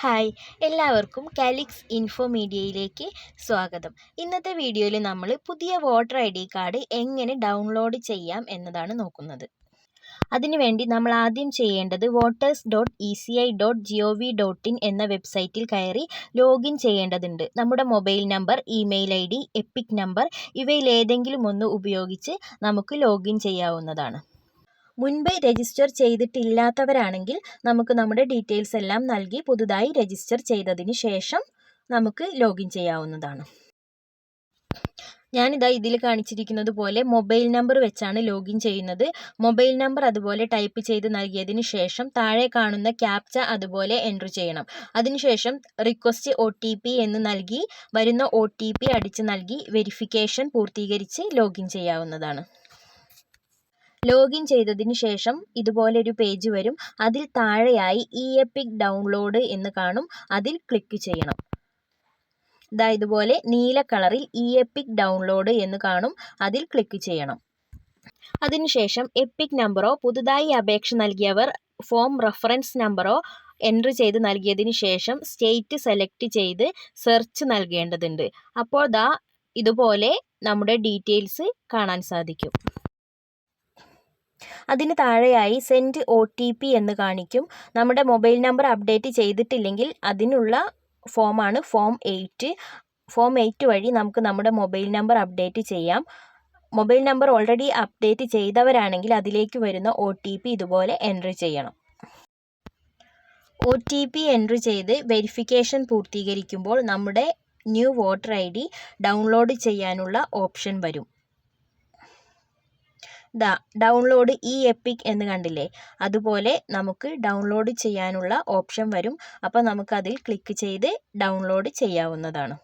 Hi എല്ലാവർക്കും calyx info മീഡിയയിലേക്ക് സ്വാഗതം. ഇന്നത്തെ വീഡിയോയിൽ നമ്മൾ പുതിയ വോട്ടർ ID കാർഡ് എങ്ങനെ ഡൗൺലോഡ് ചെയ്യാം എന്നതാണ് നോക്കുന്നത്. അതിനുവേണ്ടി നമ്മൾ ആദ്യം ചെയ്യേണ്ടത് voters.eci.gov.in എന്ന വെബ്സൈറ്റിൽ കയറി ലോഗിൻ ചെയ്യേണ്ടതുണ്ട്. നമ്മുടെ mobile number, email ID, EPIC number ഇവയിലേതെങ്കിലും ഒന്ന് ഉപയോഗിച്ച് നമുക്ക് ലോഗിൻ ചെയ്യാവുന്നതാണ്. മുൻപ് രജിസ്റ്റർ ചെയ്തിട്ടില്ലാത്തവരാണെങ്കിൽ നമുക്ക് നമ്മുടെ ഡീറ്റെയിൽസ് എല്ലാം നൽകി പുതുതായി രജിസ്റ്റർ ചെയ്തതിന് ശേഷം നമുക്ക് ലോഗിൻ ചെയ്യാവുന്നതാണ്. ഞാനിതാ ഇതിൽ കാണിച്ചിരിക്കുന്നത് പോലെ മൊബൈൽ നമ്പർ വെച്ചാണ് ലോഗിൻ ചെയ്യുന്നത്. മൊബൈൽ നമ്പർ അതുപോലെ ടൈപ്പ് ചെയ്ത് നൽകിയതിന് ശേഷം താഴെ കാണുന്ന ക്യാപ്ച അതുപോലെ എൻ്റർ ചെയ്യണം. അതിനുശേഷം റിക്വസ്റ്റ് OTP എന്ന് നൽകി വരുന്ന OTP അടിച്ച് നൽകി വെരിഫിക്കേഷൻ പൂർത്തീകരിച്ച് ലോഗിൻ ചെയ്യാവുന്നതാണ്. ലോഗിൻ ചെയ്തതിന് ശേഷം ഇതുപോലൊരു പേജ് വരും. അതിൽ താഴെയായി ePIC ഡൗൺലോഡ് എന്ന് കാണും. അതിൽ ക്ലിക്ക് ചെയ്യണം. ഇതുപോലെ നീല കളറിൽ ePIC ഡൗൺലോഡ് എന്ന് കാണും. അതിൽ ക്ലിക്ക് ചെയ്യണം. അതിനുശേഷം എപ്പിക് നമ്പറോ പുതുതായി അപേക്ഷ നൽകിയവർ ഫോം റഫറൻസ് നമ്പറോ എൻ്റർ ചെയ്ത് നൽകിയതിന് ശേഷം സ്റ്റേറ്റ് സെലക്ട് ചെയ്ത് സെർച്ച് നൽകേണ്ടതുണ്ട്. അപ്പോൾ ഇതുപോലെ നമ്മുടെ ഡീറ്റെയിൽസ് കാണാൻ സാധിക്കും. അതിന് താഴെയായി സെൻഡ് OTP എന്ന് കാണിക്കും. നമ്മുടെ മൊബൈൽ നമ്പർ അപ്ഡേറ്റ് ചെയ്തിട്ടില്ലെങ്കിൽ അതിനുള്ള ഫോമാണ് ഫോം 8. ഫോം 8 വഴി നമുക്ക് നമ്മുടെ മൊബൈൽ നമ്പർ അപ്ഡേറ്റ് ചെയ്യാം. മൊബൈൽ നമ്പർ ഓൾറെഡി അപ്ഡേറ്റ് ചെയ്തവരാണെങ്കിൽ അതിലേക്ക് വരുന്ന OTP ഇതുപോലെ എൻ്റർ ചെയ്യണം. OTP എൻ്റർ ചെയ്ത് വെരിഫിക്കേഷൻ പൂർത്തീകരിക്കുമ്പോൾ നമ്മുടെ ന്യൂ വോട്ടർ ID ഡൗൺലോഡ് ചെയ്യാനുള്ള ഓപ്ഷൻ വരും. ഡൗൺലോഡ് ePIC എന്ന് കണ്ടില്ലേ, അതുപോലെ നമുക്ക് ഡൗൺലോഡ് ചെയ്യാനുള്ള ഓപ്ഷൻ വരും. അപ്പോൾ നമുക്കതിൽ ക്ലിക്ക് ചെയ്ത് ഡൗൺലോഡ് ചെയ്യാവുന്നതാണ്.